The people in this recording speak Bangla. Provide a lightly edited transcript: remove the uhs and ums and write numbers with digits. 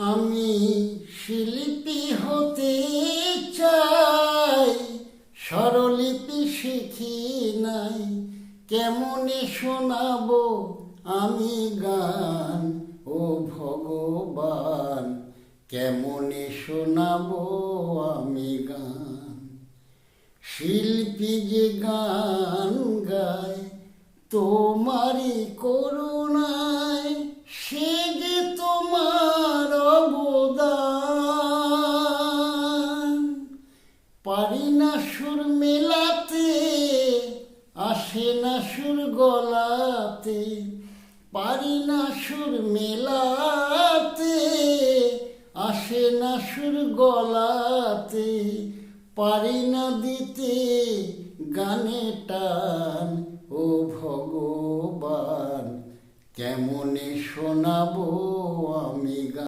আমি শিল্পী হতে চাই, স্বরলিপি শিখি নাই, কেমনে শোনাবো আমি গান ও ভগবান, কেমনে শোনাবো আমি গান। শিল্পী যে গান গায় তোমারই করুণায়, সে যে তোমার অবদান। পারি না সুর মেলাতে, আসে না সুর গলাতে, পারি না সুর মেলাতে, আসে না সুর গলাতে, পারি না দিতে গানে টান ও ভগবান, কেমনে শোনাবো আমি গান।